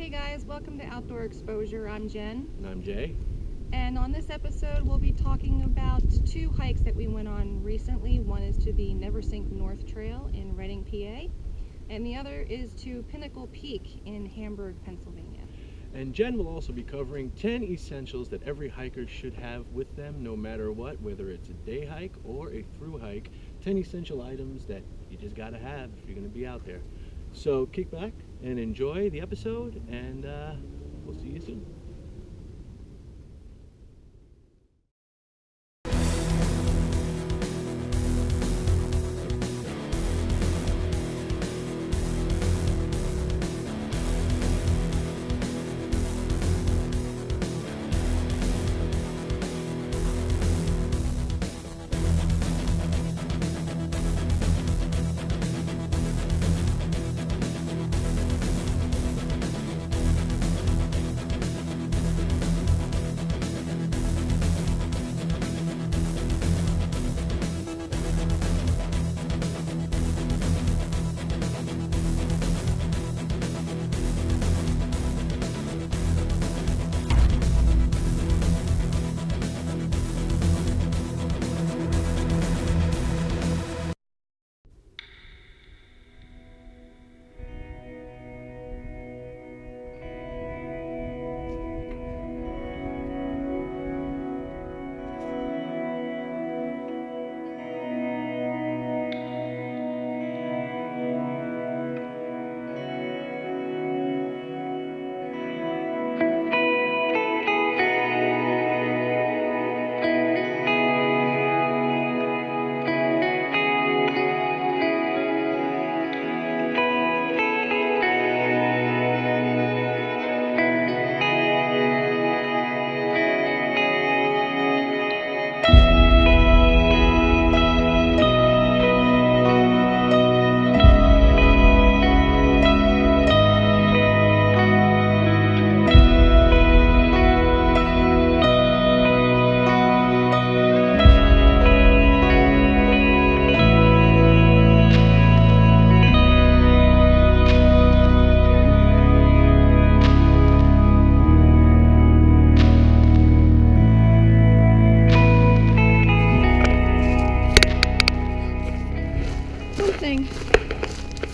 Hey guys, welcome to Outdoor Exposure. I'm Jen. And I'm Jay. And on this episode, we'll be talking about two hikes that we went on recently. One is to the Neversink North Trail in Reading, PA, and the other is to Pinnacle Peak in Hamburg, Pennsylvania. And Jen will also be covering 10 essentials that every hiker should have with them no matter what, whether it's a day hike or a through hike. 10 essential items that you just gotta have if you're gonna be out there. So kick back and enjoy the episode, and we'll see you soon.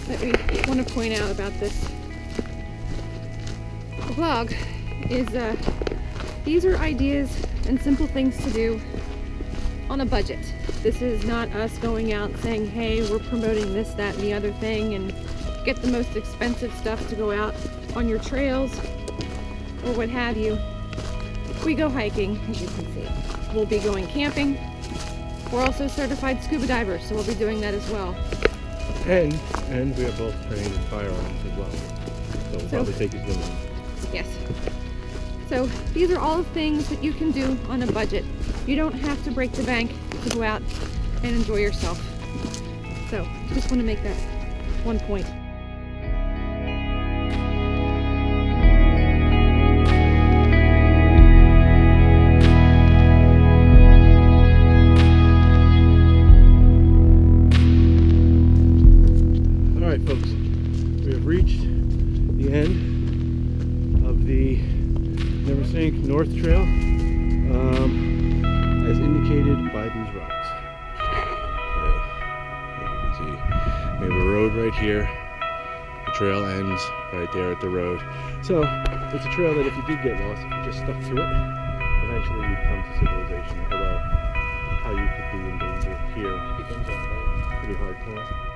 That we want to point out about this vlog is these are ideas and simple things to do on a budget. This is not us going out saying, hey, we're promoting this, that, and the other thing, and get the most expensive stuff to go out on your trails or what have you. We go hiking, as you can see. We'll be going camping. We're also certified scuba divers, so we'll be doing that as well. And we are both trained in firearms as well. So we'll probably take you swimming. Yes. So these are all things that you can do on a budget. You don't have to break the bank to go out and enjoy yourself. So just want to make that one point. Folks, we have reached the end of the Neversink North Trail, as indicated by these rocks. As you can see, we have a road right here. The trail ends right there at the road. So it's a trail that if you did get lost, if you just stuck to it, eventually you'd come to civilization. Although how you could be in danger here becomes pretty hardcore.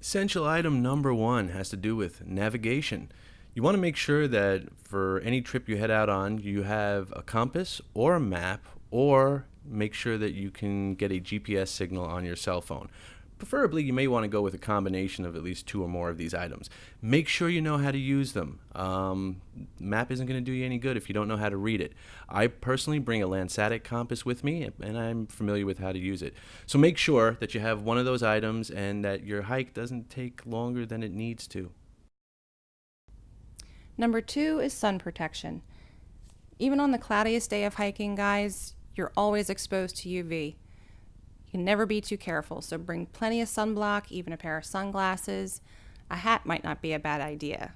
Essential item number one has to do with navigation. You want to make sure that for any trip you head out on, you have a compass or a map, or make sure that you can get a GPS signal on your cell phone. Preferably, you may want to go with a combination of at least 2 or more of these items. Make sure you know how to use them. Map isn't going to do you any good if you don't know how to read it. I personally bring a Landsat compass with me, and I'm familiar with how to use it. So make sure that you have one of those items and that your hike doesn't take longer than it needs to. Number 2 is sun protection. Even on the cloudiest day of hiking, guys, you're always exposed to UV. You can never be too careful, so bring plenty of sunblock, even a pair of sunglasses. A hat might not be a bad idea.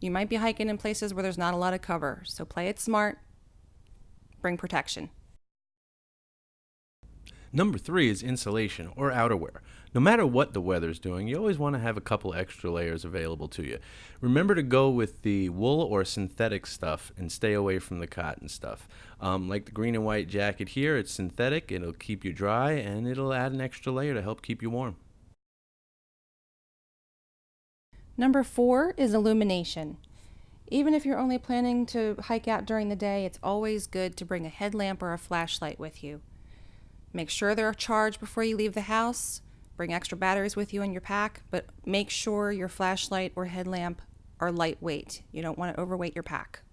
You might be hiking in places where there's not a lot of cover, so play it smart. Bring protection. Number 3 is insulation or outerwear. No matter what the weather's doing, you always want to have a couple extra layers available to you. Remember to go with the wool or synthetic stuff and stay away from the cotton stuff. Like the green and white jacket here, it's synthetic, it'll keep you dry, and it'll add an extra layer to help keep you warm. Number 4 is illumination. Even if you're only planning to hike out during the day, it's always good to bring a headlamp or a flashlight with you. Make sure they're charged before you leave the house. Bring extra batteries with you in your pack, but make sure your flashlight or headlamp are lightweight. You don't want to overweight your pack.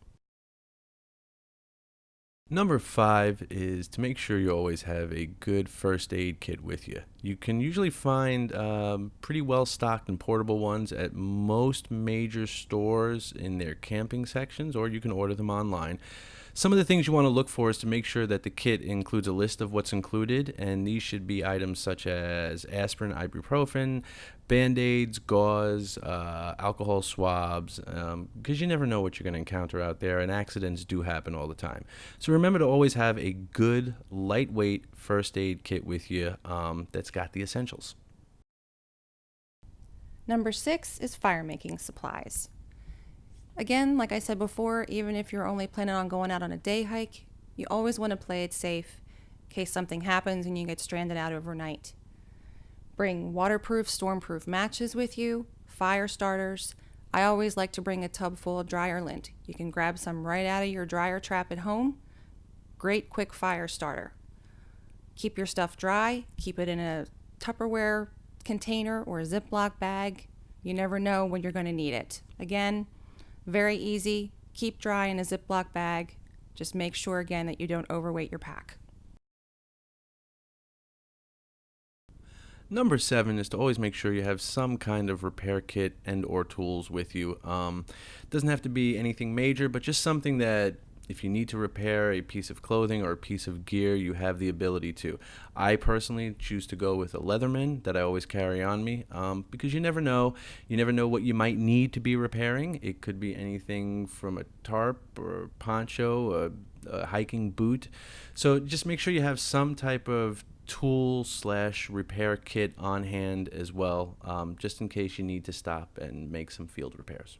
Number 5 is to make sure you always have a good first aid kit with you. You can usually find pretty well stocked and portable ones at most major stores in their camping sections, or you can order them online. Some of the things you want to look for is to make sure that the kit includes a list of what's included, and these should be items such as aspirin, ibuprofen, Band-Aids, gauze, alcohol swabs, because you never know what you're going to encounter out there, and accidents do happen all the time. So remember to always have a good, lightweight first aid kit with you that's got the essentials. Number 6 is fire-making supplies. Again, like I said before, even if you're only planning on going out on a day hike, you always want to play it safe in case something happens and you get stranded out overnight. Bring waterproof, stormproof matches with you, fire starters. I always like to bring a tub full of dryer lint. You can grab some right out of your dryer trap at home. Great quick fire starter. Keep your stuff dry, keep it in a Tupperware container or a Ziploc bag. You never know when you're going to need it. Again, very easy. Keep dry in a Ziploc bag. Just make sure again that you don't overweight your pack. Number 7 is to always make sure you have some kind of repair kit and or tools with you. Doesn't have to be anything major, but just something that if you need to repair a piece of clothing or a piece of gear, you have the ability to. I personally choose to go with a Leatherman that I always carry on me because you never know. You never know what you might need to be repairing. It could be anything from a tarp or a poncho, a hiking boot. So just make sure you have some type of tool/repair kit on hand as well, just in case you need to stop and make some field repairs.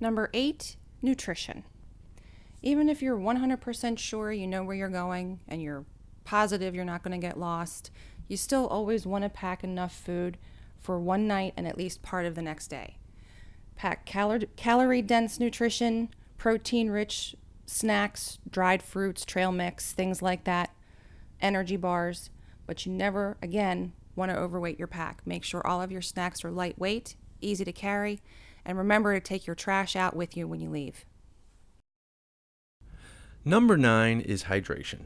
Number 8, nutrition. Even if you're 100% sure you know where you're going and you're positive you're not going to get lost, you still always want to pack enough food for one night and at least part of the next day. Pack calorie-dense nutrition, protein-rich snacks, dried fruits, trail mix, things like that, energy bars, but you never, again, want to overweight your pack. Make sure all of your snacks are lightweight, easy to carry, and remember to take your trash out with you when you leave. Number 9 is hydration.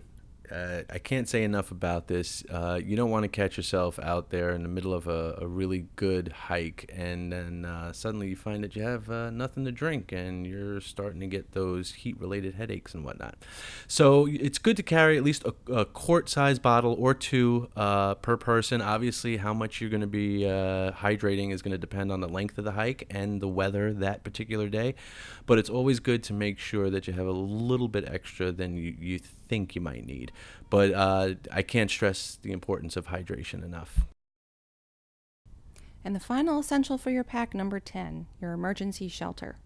I can't say enough about this. You don't want to catch yourself out there in the middle of a really good hike and then suddenly you find that you have nothing to drink and you're starting to get those heat-related headaches and whatnot. So it's good to carry at least a quart-sized bottle or 2 per person. Obviously, how much you're going to be hydrating is going to depend on the length of the hike and the weather that particular day. But it's always good to make sure that you have a little bit extra than you think you might need. But I can't stress the importance of hydration enough. And the final essential for your pack, number 10, your emergency shelter.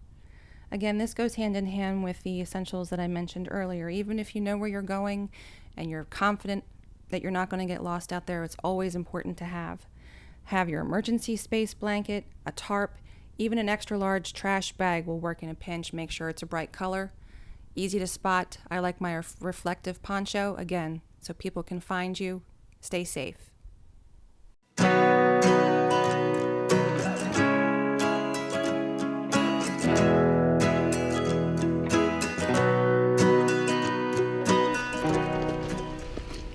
Again, this goes hand in hand with the essentials that I mentioned earlier. Even if you know where you're going and you're confident that you're not going to get lost out there, it's always important to have your emergency space blanket, a tarp, even an extra large trash bag will work in a pinch. Make sure it's a bright color. Easy to spot. I like my reflective poncho, again, so people can find you Stay safe.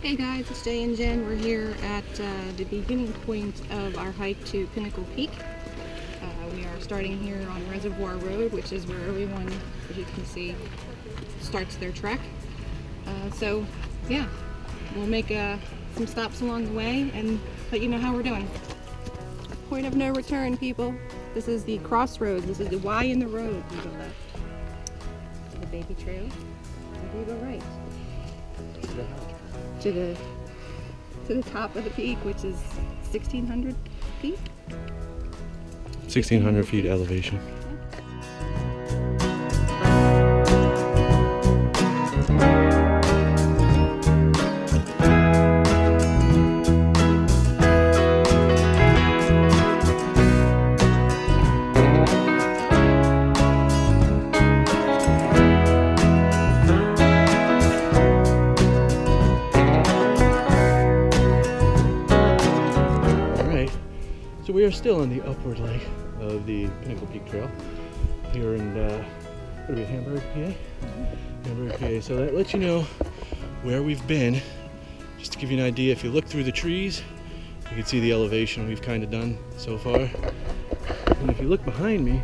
Hey guys, it's Jay and Jen. We're here at the beginning point of our hike to Pinnacle Peak. We are starting here on Reservoir Road, which is where everyone, as you can see, starts their trek. So yeah, we'll make some stops along the way and let you know how we're doing. Point of no return, people. This is the crossroads. This is the Y in the road. You go left to the baby trail, or you go right to the top of the peak, which is 1,600 feet. 1,600 feet elevation. So we are still on the upward leg of the Pinnacle Peak Trail here in what are we, Hamburg PA? Hamburg PA. So that lets you know where we've been. Just to give you an idea, if you look through the trees, you can see the elevation we've kind of done so far. And if you look behind me,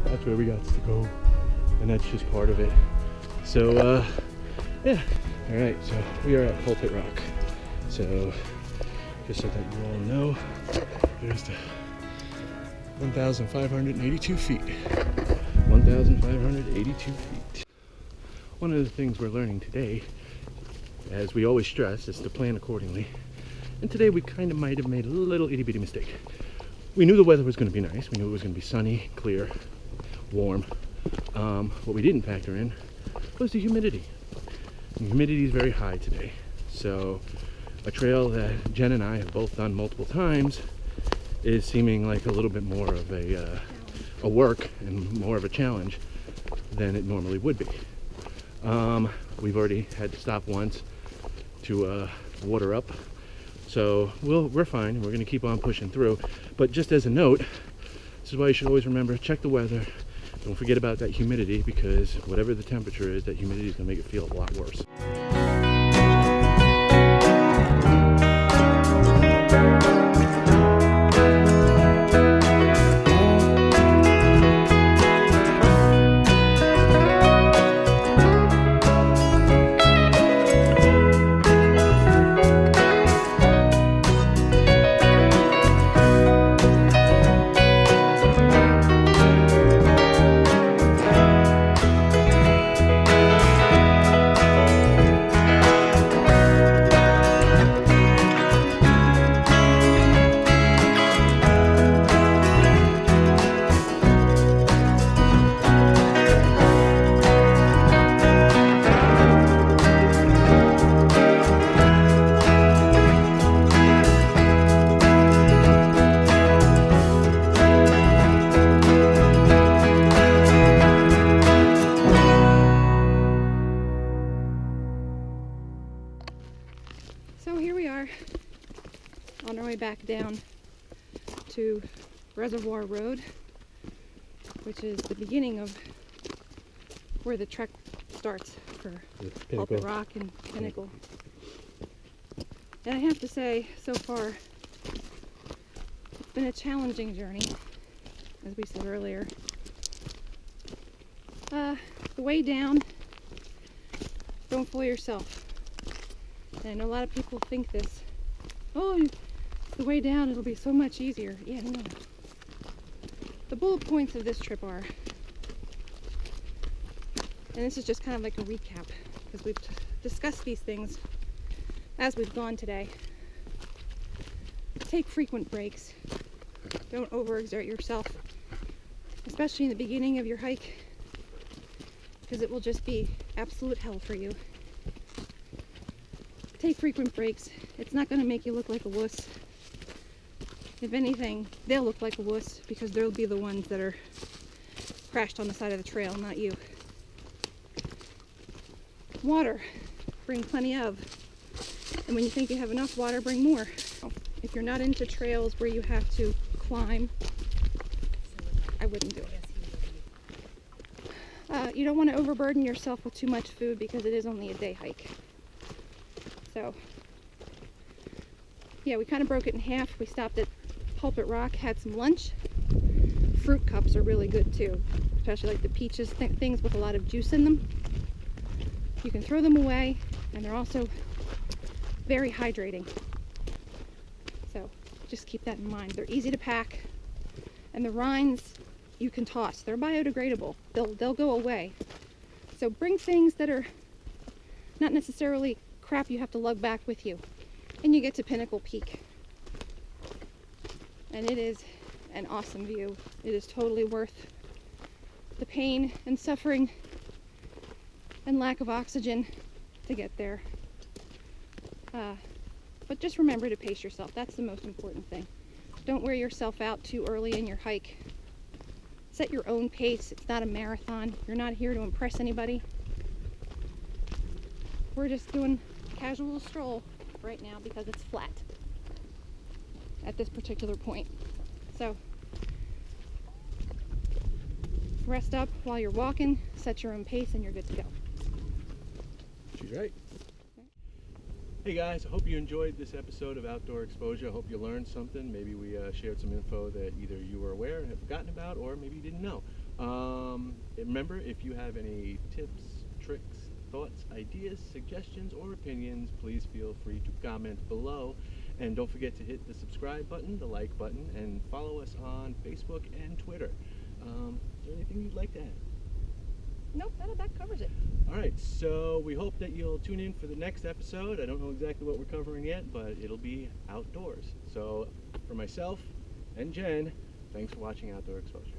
that's where we got to go, and that's just part of it. So yeah, all right. So we are at Pulpit Rock. So just so that you all know, there's the 1,582 feet. 1,582 feet. One of the things we're learning today, as we always stress, is to plan accordingly. And today we kind of might have made a little itty bitty mistake. We knew the weather was going to be nice. We knew it was going to be sunny, clear, warm. What we didn't factor in was the humidity. And the humidity is very high today. So a trail that Jen and I have both done multiple times is seeming like a little bit more of a work and more of a challenge than it normally would be. We've already had to stop once to water up, so we're fine, and we're going to keep on pushing through. But just as a note, this is why you should always remember, check the weather. Don't forget about that humidity, because whatever the temperature is, that humidity is going to make it feel a lot worse. So here we are on our way back down to Reservoir Road, which is the beginning of where the trek starts for Pulpit Rock and Pinnacle. And I have to say, so far, it's been a challenging journey, as we said earlier. The way down, don't fool yourself. And I know a lot of people think this, oh, the way down it'll be so much easier. Yeah, no. The bullet points of this trip are, and this is just kind of like a recap, because we've discussed these things as we've gone today. Take frequent breaks. Don't overexert yourself, especially in the beginning of your hike, because it will just be absolute hell for you. Take frequent breaks. It's not going to make you look like a wuss. If anything, they'll look like a wuss, because they'll be the ones that are crashed on the side of the trail, not you. Water. Bring plenty of. And when you think you have enough water, bring more. If you're not into trails where you have to climb, I wouldn't do it. You don't want to overburden yourself with too much food because it is only a day hike. So, yeah, we kind of broke it in half. We stopped at Pulpit Rock, had some lunch. Fruit cups are really good too, especially like the peaches, things with a lot of juice in them. You can throw them away, and they're also very hydrating. So just keep that in mind. They're easy to pack, and the rinds you can toss. They're biodegradable. They'll go away. So bring things that are not necessarily crap you have to lug back with you. And you get to Pinnacle Peak. And it is an awesome view. It is totally worth the pain and suffering and lack of oxygen to get there. But just remember to pace yourself. That's the most important thing. Don't wear yourself out too early in your hike. Set your own pace. It's not a marathon. You're not here to impress anybody. We're just doing a casual stroll right now because it's flat at this particular point. So rest up while you're walking, set your own pace, and you're good to go. She's right. Hey guys, I hope you enjoyed this episode of Outdoor Exposure. I hope you learned something. Maybe we shared some info that either you were aware and have forgotten about, or maybe you didn't know. Remember, if you have any tips, tricks, thoughts, ideas, suggestions, or opinions, please feel free to comment below. And don't forget to hit the subscribe button, the like button, and follow us on Facebook and Twitter. Is there anything you'd like to add? Nope, that covers it. All right, so we hope that you'll tune in for the next episode. I don't know exactly what we're covering yet, but it'll be outdoors. So for myself and Jen, thanks for watching Outdoor Exposure.